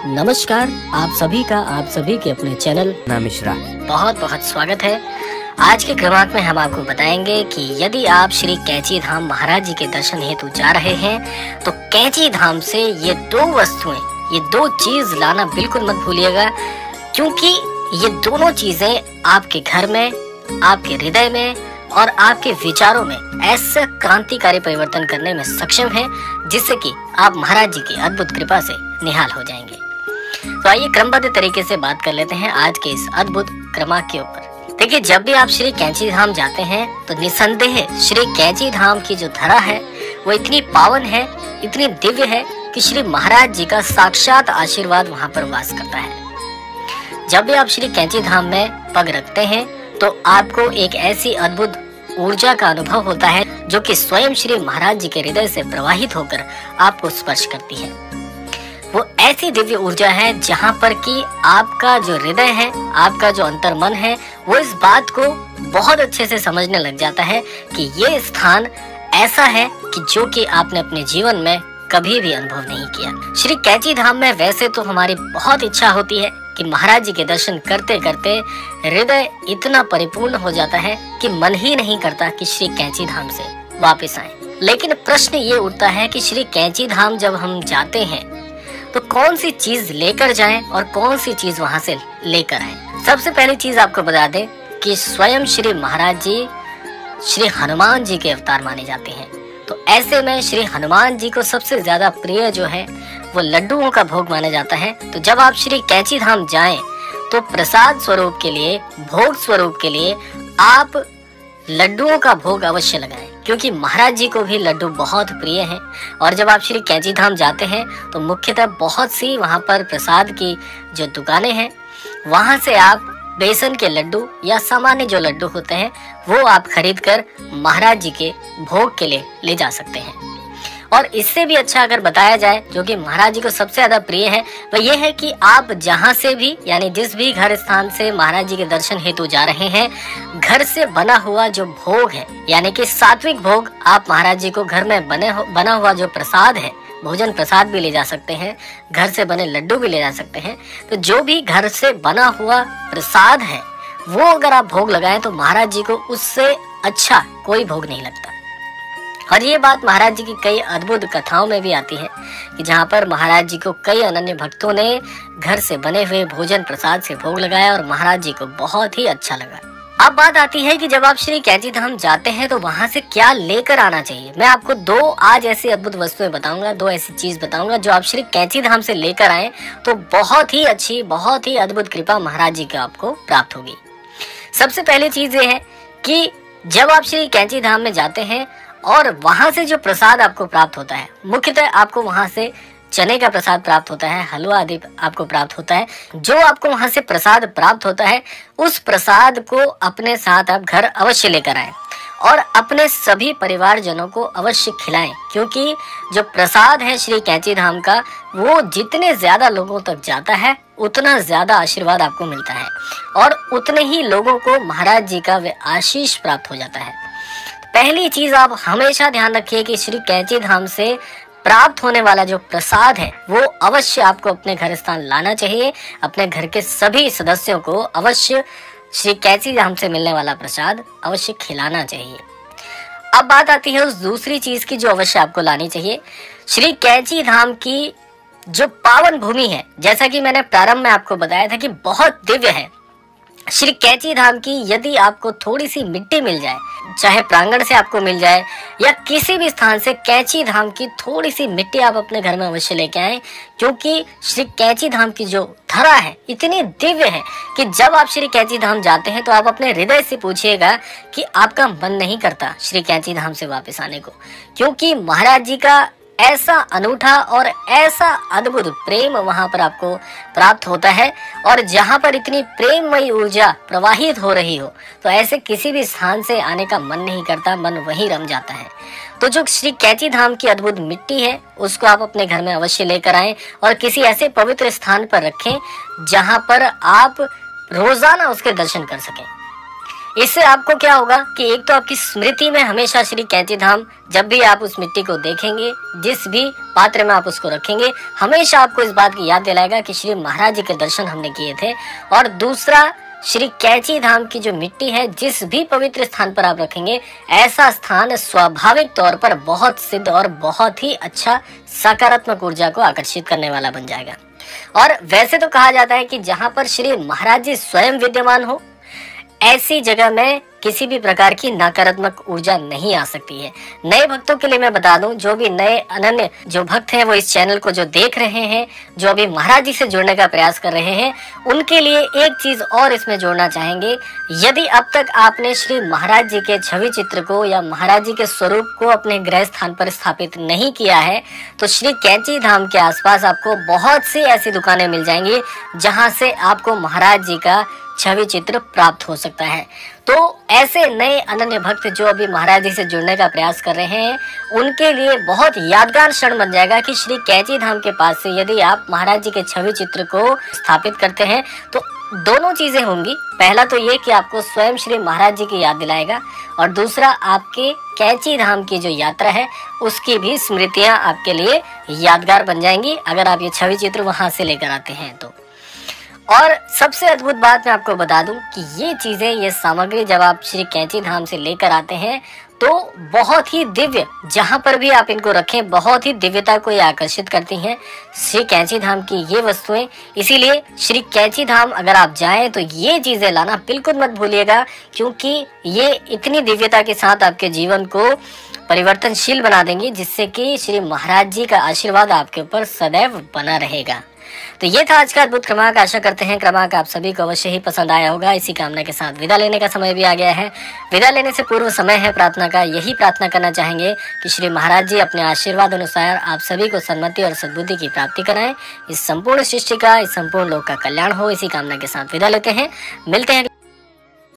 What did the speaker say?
नमस्कार, आप सभी का आप सभी के अपने चैनल ना मिश्रा बहुत बहुत स्वागत है। आज के क्रमांक में हम आपको बताएंगे कि यदि आप श्री कैंची धाम महाराज जी के दर्शन हेतु जा रहे हैं तो कैंची धाम से ये दो वस्तुएं, ये दो चीज लाना बिल्कुल मत भूलिएगा, क्योंकि ये दोनों चीजें आपके घर में, आपके हृदय में और आपके विचारों में ऐसा क्रांतिकारी परिवर्तन करने में सक्षम है जिससे कि आप महाराज जी की अद्भुत कृपा से निहाल हो जाएंगे। तो आइए क्रमबद्ध तरीके से बात कर लेते हैं आज के इस अद्भुत क्रमांक के ऊपर। देखिए, जब भी आप श्री कैंची धाम जाते हैं तो निसंदेह श्री कैंची धाम की जो धरा है वो इतनी पावन है, इतनी दिव्य है कि श्री महाराज जी का साक्षात आशीर्वाद वहाँ पर वास करता है। जब भी आप श्री कैंची धाम में पग रखते हैं तो आपको एक ऐसी अद्भुत ऊर्जा का अनुभव होता है जो कि स्वयं श्री महाराज जी के हृदय से प्रवाहित होकर आपको स्पर्श करती है। वो ऐसी दिव्य ऊर्जा है जहाँ पर कि आपका जो हृदय है, आपका जो अंतर्मन है, वो इस बात को बहुत अच्छे से समझने लग जाता है कि ये स्थान ऐसा है कि जो कि आपने अपने जीवन में कभी भी अनुभव नहीं किया। श्री कैंची धाम में वैसे तो हमारी बहुत इच्छा होती है कि महाराज जी के दर्शन करते करते हृदय इतना परिपूर्ण हो जाता है कि मन ही नहीं करता कि श्री कैंची धाम से वापस आए। लेकिन प्रश्न ये उठता है कि श्री कैंची धाम जब हम जाते हैं तो कौन सी चीज लेकर जाएं और कौन सी चीज वहां से लेकर आए। सबसे पहली चीज आपको बता दें कि स्वयं श्री महाराज जी श्री हनुमान जी के अवतार माने जाते हैं। तो ऐसे में श्री हनुमान जी को सबसे ज्यादा प्रिय जो है वो लड्डुओं का भोग माना जाता है। तो जब आप श्री कैंची धाम जाएं तो प्रसाद स्वरूप के लिए, भोग स्वरूप के लिए आप लड्डुओं का भोग अवश्य लगाएं, क्योंकि महाराज जी को भी लड्डू बहुत प्रिय हैं। और जब आप श्री कैंची धाम जाते हैं तो मुख्यतः बहुत सी वहाँ पर प्रसाद की जो दुकानें हैं वहाँ से आप बेसन के लड्डू या सामान्य जो लड्डू होते हैं वो आप खरीद कर महाराज जी के भोग के लिए ले जा सकते हैं। और इससे भी अच्छा अगर बताया जाए, जो कि महाराज जी को सबसे ज्यादा प्रिय है, वह यह है कि आप जहां से भी, यानी जिस भी घर स्थान से महाराज जी के दर्शन हेतु जा रहे हैं, घर से बना हुआ जो भोग है, यानी कि सात्विक भोग, आप महाराज जी को घर में बना हुआ जो प्रसाद है, भोजन प्रसाद भी ले जा सकते हैं, घर से बने लड्डू भी ले जा सकते हैं। तो जो भी घर से बना हुआ प्रसाद है वो अगर आप भोग लगाएं तो महाराज जी को उससे अच्छा कोई भोग नहीं लगता। और ये बात महाराज जी की कई अद्भुत कथाओं में भी आती है कि जहाँ पर महाराज जी को कई अनन्य भक्तों ने घर से बने हुए भोजन प्रसाद से भोग लगाया और महाराज जी को बहुत ही अच्छा लगा। अब बात आती है कि जब आप श्री कैंची धाम जाते हैं तो वहां से क्या लेकर आना चाहिए। मैं आपको दो आज ऐसी अद्भुत वस्तुएं बताऊंगा, दो ऐसी चीज बताऊंगा जो आप श्री कैंची धाम से लेकर आए तो बहुत ही अच्छी, बहुत ही अद्भुत कृपा महाराज जी का आपको प्राप्त होगी। सबसे पहली चीज ये है कि जब आप श्री कैंची धाम में जाते हैं और वहां से जो प्रसाद आपको प्राप्त होता है, मुख्यतः आपको वहां से चने का प्रसाद प्राप्त होता है, हलवा आदि आपको प्राप्त होता है। जो आपको वहां से प्रसाद प्राप्त होता है उस प्रसाद को अपने साथ आप घर अवश्य लेकर आएं और अपने सभी परिवारजनों को अवश्य खिलाएं, क्योंकि जो प्रसाद है श्री कैंची धाम का वो जितने ज्यादा लोगों तक जाता है उतना ज्यादा आशीर्वाद आपको मिलता है और उतने ही लोगों को महाराज जी का वे आशीष प्राप्त हो जाता है। पहली चीज आप हमेशा ध्यान रखिए कि श्री कैंची धाम से प्राप्त होने वाला जो प्रसाद है वो अवश्य आपको अपने घर स्थान लाना चाहिए। अपने घर के सभी सदस्यों को अवश्य श्री कैंची धाम से मिलने वाला प्रसाद अवश्य खिलाना चाहिए। अब बात आती है उस दूसरी चीज की जो अवश्य आपको लानी चाहिए। श्री कैंची धाम की जो पावन भूमि है, जैसा कि मैंने प्रारंभ में आपको बताया था कि बहुत दिव्य है। श्री कैंची धाम की यदि आपको थोड़ी सी मिट्टी मिल जाए, चाहे प्रांगण से आपको मिल जाए या किसी भी स्थान से, कैंची धाम की थोड़ी सी मिट्टी आप अपने घर में अवश्य लेके आएं, क्योंकि श्री कैंची धाम की जो धरा है इतनी दिव्य है कि जब आप श्री कैंची धाम जाते हैं तो आप अपने हृदय से पूछिएगा कि आपका मन नहीं करता श्री कैंची धाम से वापस आने को, क्योंकि महाराज जी का ऐसा अनूठा और ऐसा अद्भुत प्रेम वहां पर आपको प्राप्त होता है। और जहां पर इतनी प्रेममयी ऊर्जा प्रवाहित हो रही हो तो ऐसे किसी भी स्थान से आने का मन नहीं करता, मन वहीं रम जाता है। तो जो श्री कैंची धाम की अद्भुत मिट्टी है उसको आप अपने घर में अवश्य लेकर आएं और किसी ऐसे पवित्र स्थान पर रखें जहां पर आप रोजाना उसके दर्शन कर सकें। इससे आपको क्या होगा कि एक तो आपकी स्मृति में हमेशा श्री कैंची धाम, जब भी आप उस मिट्टी को देखेंगे, जिस भी पात्र में आप उसको रखेंगे, हमेशा आपको इस बात की याद दिलाएगा कि श्री महाराज जी के दर्शन हमने किए थे। और दूसरा, श्री कैंची धाम की जो मिट्टी है, जिस भी पवित्र स्थान पर आप रखेंगे, ऐसा स्थान स्वाभाविक तौर पर बहुत सिद्ध और बहुत ही अच्छा सकारात्मक ऊर्जा को आकर्षित करने वाला बन जाएगा। और वैसे तो कहा जाता है कि जहां पर श्री महाराज जी स्वयं विद्यमान हो, ऐसी जगह में किसी भी प्रकार की नकारात्मक ऊर्जा नहीं आ सकती है। नए भक्तों के लिए मैं बता दूं, जो भी नए अनन्य जो भक्त हैं, वो इस चैनल को जो देख रहे हैं, जो अभी महाराज जी से जुड़ने का प्रयास कर रहे हैं, उनके लिए एक चीज और इसमें जोड़ना चाहेंगे। यदि अब तक आपने श्री महाराज जी के छवि चित्र को या महाराज जी के स्वरूप को अपने गृह स्थान पर स्थापित नहीं किया है, तो श्री कैंची धाम के आसपास आपको बहुत सी ऐसी दुकानें मिल जाएंगी जहां से आपको महाराज जी का छवि चित्र प्राप्त हो सकता है। तो ऐसे नए अनन्य भक्त जो अभी महाराज जी से जुड़ने का प्रयास कर रहे हैं, उनके लिए बहुत यादगार क्षण बन जाएगा कि श्री कैंची धाम के पास से यदि आप महाराज जी के छवि चित्र को स्थापित करते हैं तो दोनों चीजें होंगी। पहला तो ये कि आपको स्वयं श्री महाराज जी की याद दिलाएगा, और दूसरा, आपके कैंची धाम की जो यात्रा है उसकी भी स्मृतियां आपके लिए यादगार बन जाएंगी, अगर आप ये छवि चित्र वहां से लेकर आते हैं तो। और सबसे अद्भुत बात मैं आपको बता दूं कि ये चीजें, ये सामग्री जब आप श्री कैंची धाम से लेकर आते हैं तो बहुत ही दिव्य, जहां पर भी आप इनको रखें, बहुत ही दिव्यता को ये आकर्षित करती हैं श्री कैंची धाम की ये वस्तुएं। इसीलिए श्री कैंची धाम अगर आप जाएं तो ये चीजें लाना बिल्कुल मत भूलिएगा, क्योंकि ये इतनी दिव्यता के साथ आपके जीवन को परिवर्तनशील बना देंगी, जिससे कि श्री महाराज जी का आशीर्वाद आपके ऊपर सदैव बना रहेगा। तो ये था आज का अद्भुत क्रमांक। आशा करते हैं क्रमांक आप सभी को अवश्य ही पसंद आया होगा। इसी कामना के साथ विदा लेने का समय भी आ गया है। विदा लेने से पूर्व समय है प्रार्थना का। यही प्रार्थना करना चाहेंगे कि श्री महाराज जी अपने आशीर्वाद अनुसार आप सभी को सन्मति और सद्बुद्धि की प्राप्ति कराएं। इस संपूर्ण सृष्टि का, इस संपूर्ण लोक का कल्याण हो, इसी कामना के साथ विदा लेते हैं। मिलते हैं